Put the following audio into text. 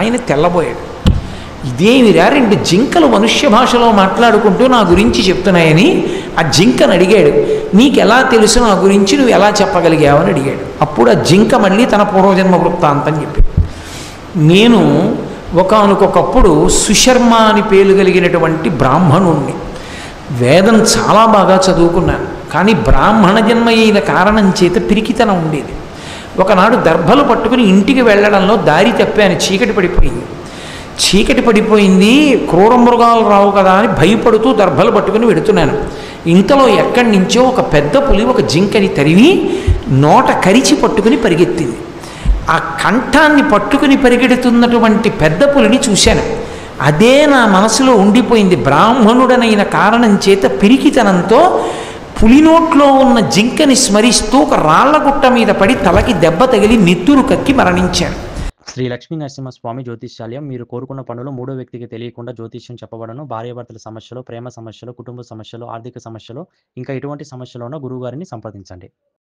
ఆయన తెల్లబోయాడు. ఇదేమిరా 2 జింకలు మనుష్య భాషలో మాట్లాడుకుంటూ నా గురించి చెప్తున్నాయని ఆ జింకను అడిగాడు. నీకెలా తెలుసు నా గురించి, నువ్వు ఎలా చెప్పగలిగావని అడిగాడు. అప్పుడు ఆ జింక మళ్ళీ తన పూర్వజన్మ వృత్తాంతం చెప్పింది. నేను ఒకానొకప్పుడు సుశర్మ అని పేరు కలిగినటువంటి బ్రాహ్మణుణ్ణి. వేదం చాలా బాగా చదువుకున్నాను, కానీ బ్రాహ్మణ జన్మ అయిన కారణం చేత పిరికితనం ఉండేది. ఒకనాడు దర్భలు పట్టుకుని ఇంటికి వెళ్ళడంలో దారి తప్పాను. చీకటి పడిపోయింది, క్రూర మృగాలు రావు కదా అని భయపడుతూ దర్భలు పట్టుకుని వెడుతున్నాను. ఇంతలో ఎక్కడి నుంచో ఒక పెద్ద పులి ఒక జింకని తరివి నోట కరిచి పట్టుకుని పరిగెత్తింది. ఆ కంఠాన్ని పట్టుకుని పరిగెడుతున్నటువంటి పెద్ద పులిని చూశాను. అదే నా మనసులో ఉండిపోయింది. బ్రాహ్మణుడనైన కారణం చేత పిరికితనంతో పులినోట్లో ఉన్న జింకని స్మరిస్తూ ఒక రాళ్లగుట్ట మీద పడి తలకి దెబ్బ తగిలి నెత్తురు కక్కి మరణించాను. శ్రీ లక్ష్మీ నరసింహస్వామి జ్యోతిష్యాలయం. మీరు కోరుకున్న పనులు మూడో వ్యక్తికి తెలియకుండా జ్యోతిష్యం చెప్పబడను. భార్యాభర్తల సమస్యలు, ప్రేమ సమస్యలు, కుటుంబ సమస్యలు, ఆర్థిక సమస్యలు, ఇంకా ఎటువంటి సమస్యలు ఉన్నా గురువుగారిని సంప్రదించండి.